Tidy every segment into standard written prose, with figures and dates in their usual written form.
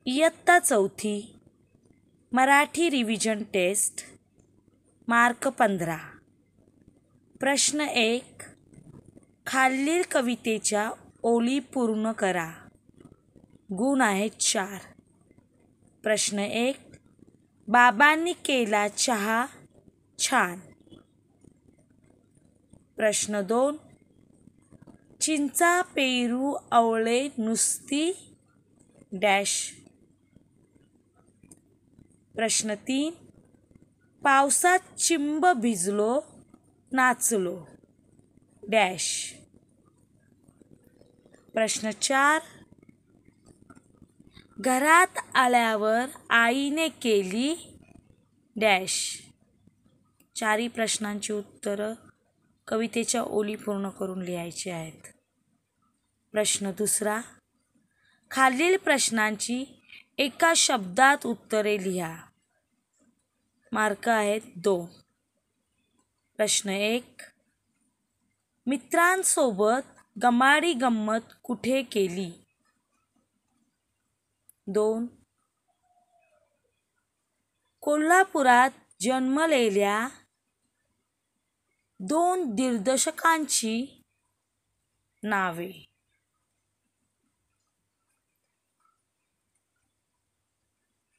इयत्ता चौथी Marathi revision taste mark 15. प्रश्न 1. खालील कवितेच्या ओळी पूर्ण करा. गुण आहेत 4. प्रश्न 1. बाबांनी केला चहा छान. प्रश्न 2. चिंचा पेरू आवळे नुसती डॅश. प्रश्न 3. पावसात चिंब भिजलो नाचलो डॅश. प्रश्न 4. घरात आल्यावर आईने केली डॅश. चारही प्रश्नांची उत्तरं कवितेच्या ओळी पूर्ण करून लिहायची आहेत. प्रश्न 2. खालील प्रश्नांची एका शब्दात उत्तरे लिहा. मार्क आहेत 2. प्रश्न 1. मित्रांसोबत गमाडी गंमत कुठे केली. 2. कोल्हापुरात जन्मलेल्या 2 दिग्दर्शकांची नावे.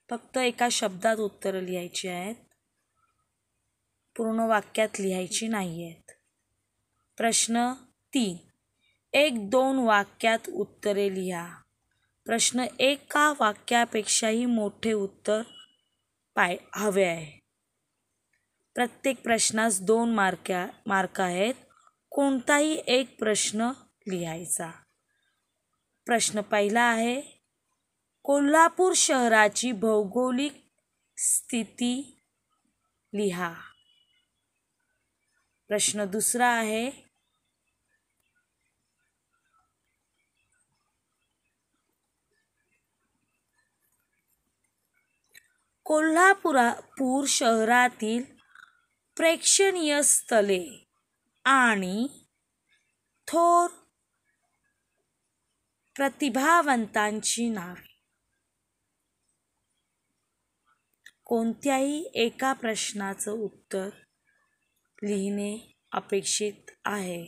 फक्त एका शब्दात उत्तरं लिहायची आहेत, पूर्ण वाक्यात लिहायची नाही आहेत. प्रश्न 3. 1-2 वाक्यात उत्तरे लिहा. प्रश्न 1 वाक्यापेक्षाही मोठे उत्तर हवे आहे. प्रत्येक प्रश्नास 2 मार्क आहेत. कोणताही एक प्रश्न लिहायचा. प्रश्न 1 आहे, कोल्हापूर शहराची भौगोलिक स्थिती लिहा. प्रश्न 2 आहे, कोल्हापूर शहरातील प्रेक्षणीय स्थळे आणि थोर प्रतिभावंतांची नावे. कोणत्याही एका प्रश्नाचं उत्तर लिहिणे अपेक्षित आहे.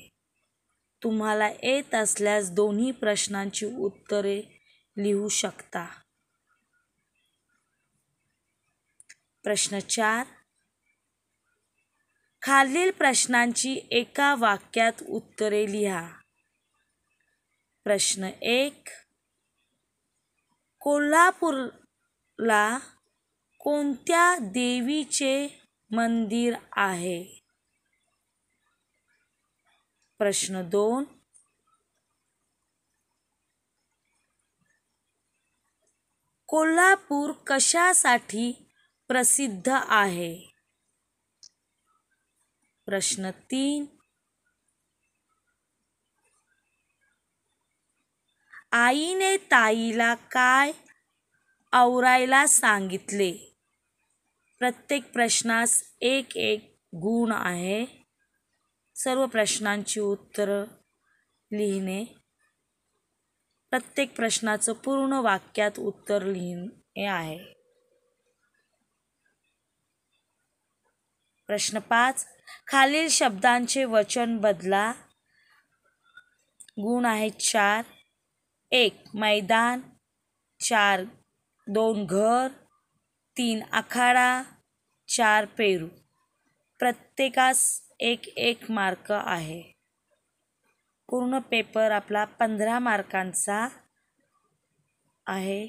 तुम्हाला येत असल्यास दोन्ही प्रश्नांची उत्तरे लिहू शकता. प्रश्न 4. खालील प्रश्नांची एका वाक्यात उत्तरे लिहा. प्रश्न 1. कोल्हापूरला कोणत्या देवीचे मंदिर आहे. प्रश्न 2. कोल्हापूर कशासाठी प्रसिद्ध आहे. प्रश्न 3. आईने ताईला काय आवरायला सांगितले. प्रत्येक प्रश्नास 1 गुण आहे. सर्व प्रश्नांची उत्तरं लिहिणे. प्रत्येक प्रश्नाचं पूर्ण वाक्यात उत्तर लिहिणे आहे. प्रश्न 5. खालील शब्दांचे वचन बदला. गुण आहेत 4. 1 मैदान, 4 2 घर, 3 आखाडा, 4 पेरू. प्रत्येकास 1 मार्क आहे. पूर्ण पेपर आपला 15 मार्कांचा आहे.